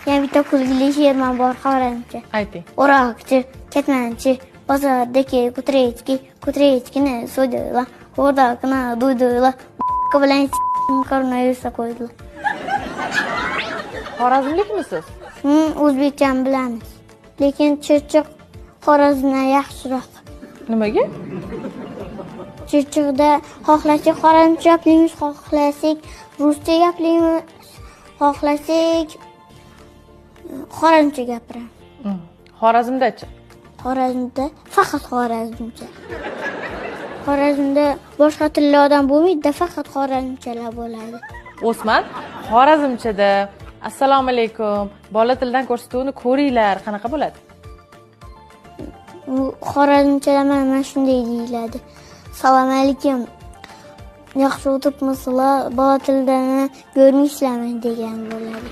Yana bitta kulgili she'rim bor xorazmcha. Ayting. O'roqchi, ketmanchi, bozordagi kutrechkini so'ydilar, o'rdoqni duydilar, bilan koronavirusga qo'ydilar. Xorazmlikmisiz? O'zbekchani bilamiz. Lekin Chirchiq Xorazmdan yaxshiroq. Nimaga? Chirchiqda xohlasak xorazmcha gaplaymiz, xohlasak ruscha gaplaymiz, xohlasak xorazmcha gapiramiz. Xorazmdachi? Xorazmda faqat xorazmcha. Xorazmda boshqa tillardan bo'lmaydi, faqat xorazmchalar bo'ladi. Osman, Xorazmchada assalomu alaykum, bola tildan ko'rsatuvni ko'ringlar, qanaqa bo'ladi? Xorazmchada mana shunday deyiladi. Assalomu alaykum. Yaxshi o'tiribmisizlar? Bola tilidan ko'rmaysizlarmi degan bo'ladi.